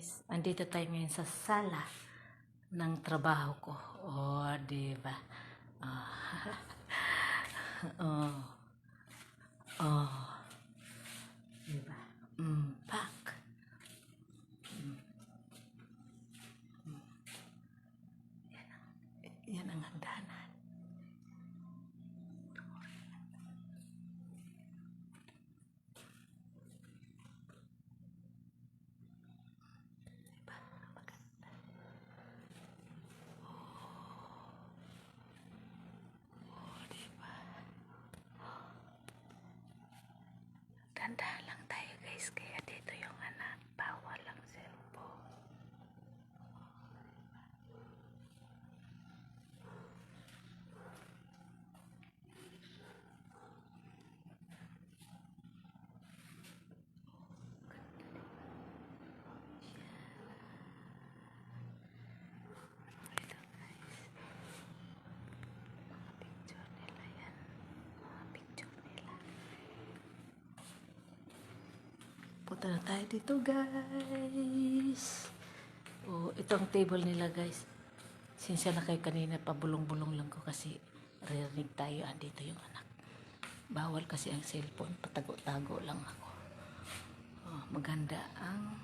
guys, andito tayo ngayon sa sala ng trabaho ko. Oh, diba? Oh. Oh. Oh. Diba? Pak. Yan ang hagdanan. Dahan-dahan lang tayo guys, kaya dito yung anak, bawal lang cellphone. Ito guys, mga picture nila yan, mga picture nila. Punta na tayo dito guys. Oh, itong table nila guys. Sinsya na kayo kanina, pabulong-bulong lang ko kasi ririnig tayo. Andito yung anak. Bawal kasi ang cellphone. Patago-tago lang ako. Oh, maganda ang